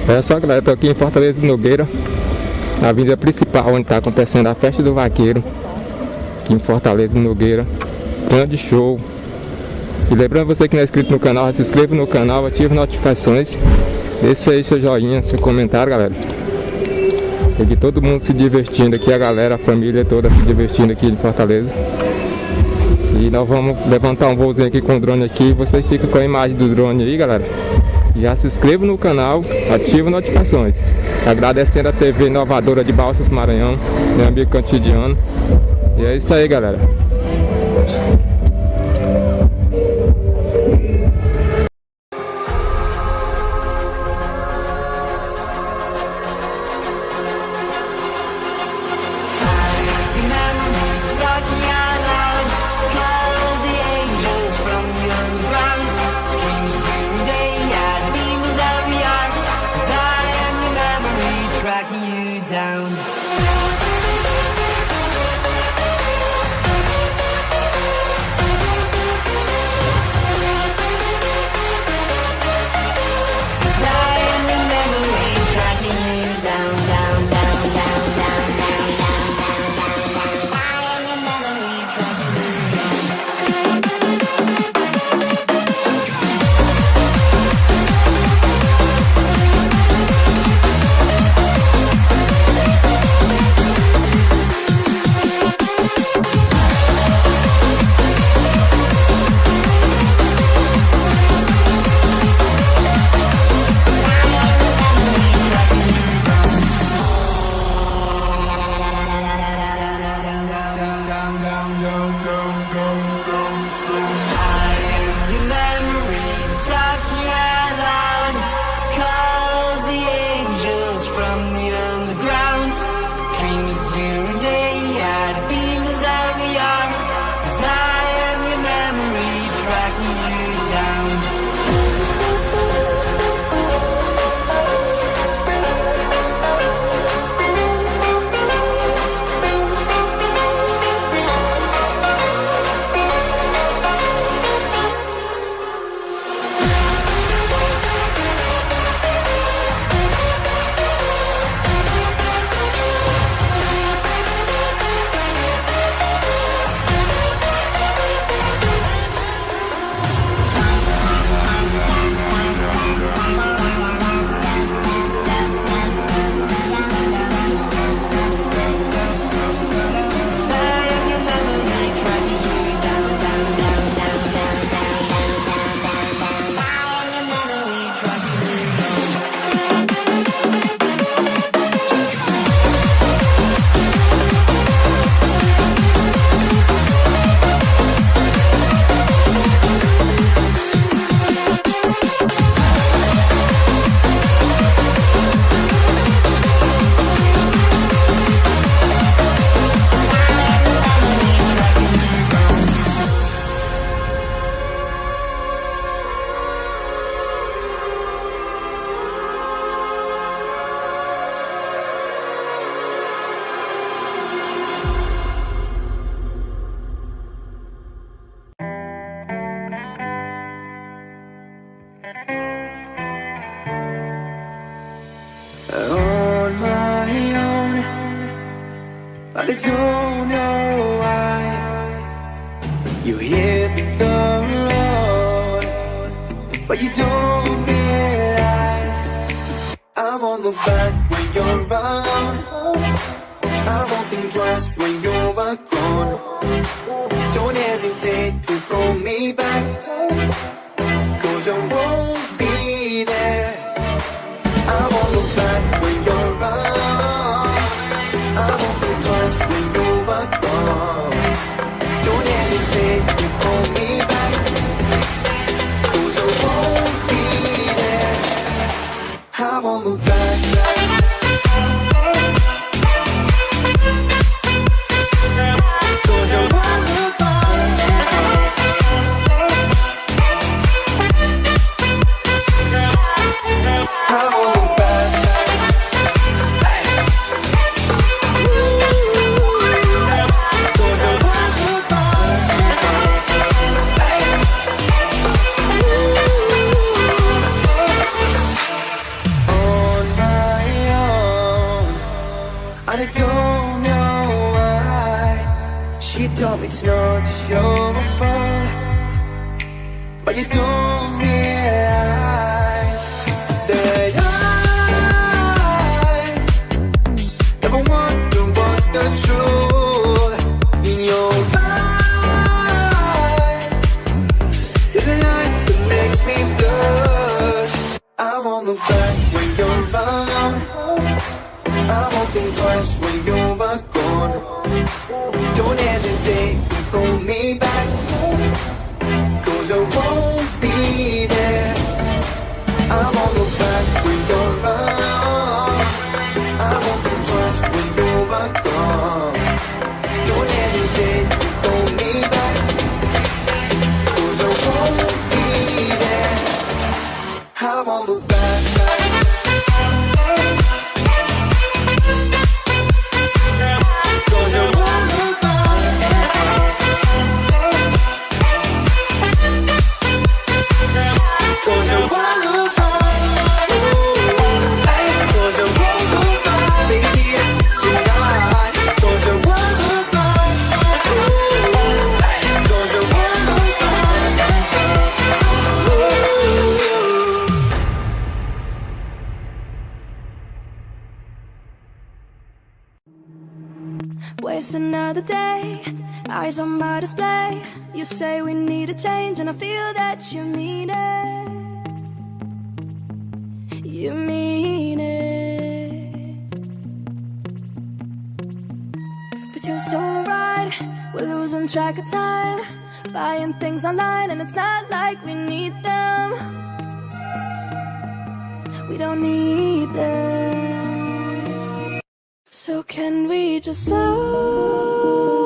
Olha só, galera, eu tô aqui em Fortaleza dos Nogueiras, na avenida principal, onde tá acontecendo a festa do vaqueiro, aqui em Fortaleza dos Nogueiras. Grande show. E lembrando você que não é inscrito no canal, se inscreva no canal, ative notificações, deixe aí seu joinha, seu comentário, galera. E aqui todo mundo se divertindo aqui, a galera, a família toda se divertindo aqui em Fortaleza. E nós vamos levantar um voozinho aqui com o drone aqui, você fica com a imagem do drone aí, galera. Já se inscreva no canal, ative notificações. Agradecendo a TV inovadora de Balsas, Maranhão, meu amigo Cantidiano. E é isso aí, galera. Tracking you down. On my own, but I don't know why you hit the road, but you don't realize I won't look back when you're around. I won't think twice when you're gone. Don't hesitate to call me back, 'cause I won't be there. I won't look back when you're around. I won't think twice when you're gone. Don't hesitate to call me back, 'cause I won't be there. I won't look back. tell me it's not your fault, but you don't realize that I never wonder what's the truth in your eyes. You're the light that makes me blush. I won't look back when you're around. I won't think twice when you're gone. Don't hesitate to pull me back, 'cause I won't be there. I won't look back when you're around. I won't think twice when you're gone. Don't hesitate to pull me back, 'cause I won't be there. I won't look back. Waste another day, eyes on my display. You say we need a change and I feel that you mean it. You mean it. But you're so right, we're losing track of time, buying things online and it's not like we need them. We don't need them. So can we just slow